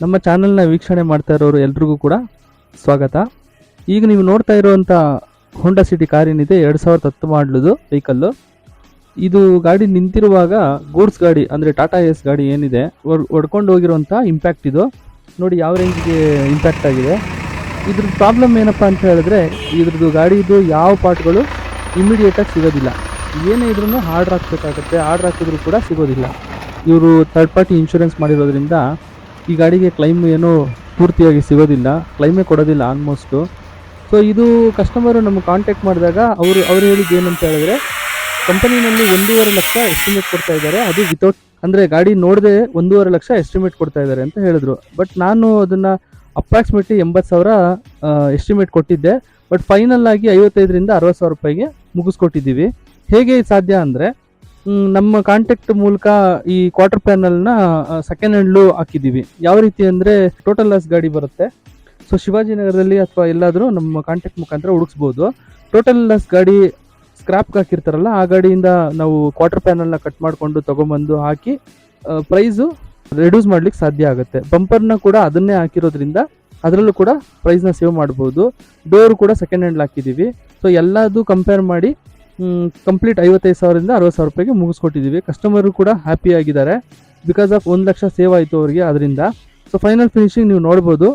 ನಮ್ಮ ಚಾನಲ್ನ ವೀಕ್ಷಣೆ ಮಾಡ್ತಾ ಇರೋರು ಎಲ್ರಿಗೂ ಕೂಡ ಸ್ವಾಗತ. ಈಗ ನೀವು ನೋಡ್ತಾ ಇರುವಂಥ ಹೋಂಡಾ ಸಿಟಿ ಕಾರ್ ಏನಿದೆ 2010 ಮಾಡಲದು ವೆಹಿಕಲ್ಲು. ಇದು ಗಾಡಿ ನಿಂತಿರುವಾಗ ಗೂಡ್ಸ್ ಗಾಡಿ ಅಂದರೆ ಟಾಟಾ ಎಸ್ ಗಾಡಿ ಏನಿದೆ ಹೊಡ್ಕೊಂಡು ಹೋಗಿರುವಂಥ ಇಂಪ್ಯಾಕ್ಟ್ ಇದು ನೋಡಿ ಯಾವ ರೇಂಜ್ಗೆ ಇಂಪ್ಯಾಕ್ಟ್ ಆಗಿದೆ. ಇದ್ರದ್ದು ಪ್ರಾಬ್ಲಮ್ ಏನಪ್ಪ ಅಂತ ಹೇಳಿದ್ರೆ ಇದ್ರದ್ದು ಗಾಡಿದು ಯಾವ ಪಾರ್ಟ್ಗಳು ಇಮಿಡಿಯೇಟಾಗಿ ಸಿಗೋದಿಲ್ಲ. ಏನೇ ಇದ್ರೂ ಆರ್ಡ್ರ್ ಹಾಕಬೇಕಾಗತ್ತೆ, ಆರ್ಡ್ರ್ ಹಾಕಿದ್ರೂ ಕೂಡ ಸಿಗೋದಿಲ್ಲ. ಇವರು ಥರ್ಡ್ ಪಾರ್ಟಿ ಇನ್ಶೂರೆನ್ಸ್ ಮಾಡಿರೋದ್ರಿಂದ ಈ ಗಾಡಿಗೆ ಕ್ಲೈಮ್ ಏನೂ ಪೂರ್ತಿಯಾಗಿ ಸಿಗೋದಿಲ್ಲ, ಕ್ಲೈಮೇ ಕೊಡೋದಿಲ್ಲ ಆಲ್ಮೋಸ್ಟು. ಸೊ ಇದು ಕಸ್ಟಮರು ನಮಗೆ ಕಾಂಟ್ಯಾಕ್ಟ್ ಮಾಡಿದಾಗ ಅವ್ರು ಹೇಳಿದ್ದು ಏನಂತ ಹೇಳಿದ್ರೆ ಕಂಪನಿನಲ್ಲಿ 1.5 ಲಕ್ಷ ಎಸ್ಟಿಮೇಟ್ ಕೊಡ್ತಾ ಇದ್ದಾರೆ, ಅದು ವಿತೌಟ್ ಅಂದರೆ ಗಾಡಿ ನೋಡದೆ 1.5 ಲಕ್ಷ ಎಸ್ಟಿಮೇಟ್ ಕೊಡ್ತಾ ಇದ್ದಾರೆ ಅಂತ ಹೇಳಿದ್ರು. ಬಟ್ ನಾನು ಅದನ್ನು ಅಪ್ರಾಕ್ಸಿಮೇಟ್ಲಿ 80,000 ಎಸ್ಟಿಮೇಟ್ ಕೊಟ್ಟಿದ್ದೆ. ಬಟ್ ಫೈನಲ್ ಆಗಿ 55,000 ರಿಂದ 60,000 ರೂಪಾಯಿಗೆ ಮುಗಿಸ್ಕೊಟ್ಟಿದ್ದೀವಿ. ಹೇಗೆ ಸಾಧ್ಯ ಅಂದರೆ ನಮ್ಮ ಕಾಂಟ್ಯಾಕ್ಟ್ ಮೂಲಕ ಈ ಕ್ವಾರ್ಟರ್ ಪ್ಯಾನಲ್ನ ಸೆಕೆಂಡ್ ಹ್ಯಾಂಡ್ಲು ಹಾಕಿದ್ದೀವಿ. ಯಾವ ರೀತಿ ಅಂದರೆ ಟೋಟಲ್ ಲಾಸ್ ಗಾಡಿ ಬರುತ್ತೆ. ಸೊ ಶಿವಾಜಿನಗರದಲ್ಲಿ ಅಥವಾ ಎಲ್ಲಾದರೂ ನಮ್ಮ ಕಾಂಟ್ಯಾಕ್ಟ್ ಮುಖಾಂತರ ಹುಡುಕ್ಸ್ಬೋದು. ಟೋಟಲ್ ಲಾಸ್ ಗಾಡಿ ಸ್ಕ್ರಾಪ್ಗೆ ಹಾಕಿರ್ತಾರಲ್ಲ, ಆ ಗಾಡಿಯಿಂದ ನಾವು ಕ್ವಾರ್ಟರ್ ಪ್ಯಾನಲ್ನ ಕಟ್ ಮಾಡಿಕೊಂಡು ತೊಗೊಂಬಂದು ಹಾಕಿ ಪ್ರೈಸು ರೆಡ್ಯೂಸ್ ಮಾಡ್ಲಿಕ್ಕೆ ಸಾಧ್ಯ ಆಗುತ್ತೆ. ಬಂಪರ್ನ ಕೂಡ ಅದನ್ನೇ ಹಾಕಿರೋದ್ರಿಂದ ಅದರಲ್ಲೂ ಕೂಡ ಪ್ರೈಸ್ನ ಸೇವ್ ಮಾಡ್ಬೋದು. ಡೋರ್ ಕೂಡ ಸೆಕೆಂಡ್ ಹ್ಯಾಂಡ್ ಹಾಕಿದ್ದೀವಿ. ಸೊ ಎಲ್ಲದೂ ಕಂಪೇರ್ ಮಾಡಿ ಕಂಪ್ಲೀಟ್ 55,000 ರಿಂದ 60,000 ರೂಪಾಯಿಗೆ ಮುಗಿಸ್ಕೊಟ್ಟಿದ್ದೀವಿ. ಕಸ್ಟಮರು ಕೂಡ ಹ್ಯಾಪಿ ಆಗಿದ್ದಾರೆ ಬಿಕಾಸ್ ಆಫ್ 1 ಲಕ್ಷ ಸೇವ್ ಆಯಿತು ಅವರಿಗೆ ಅದರಿಂದ. ಸೊ ಫೈನಲ್ ಫಿನಿಶಿಂಗ್ ನೀವು ನೋಡ್ಬೋದು.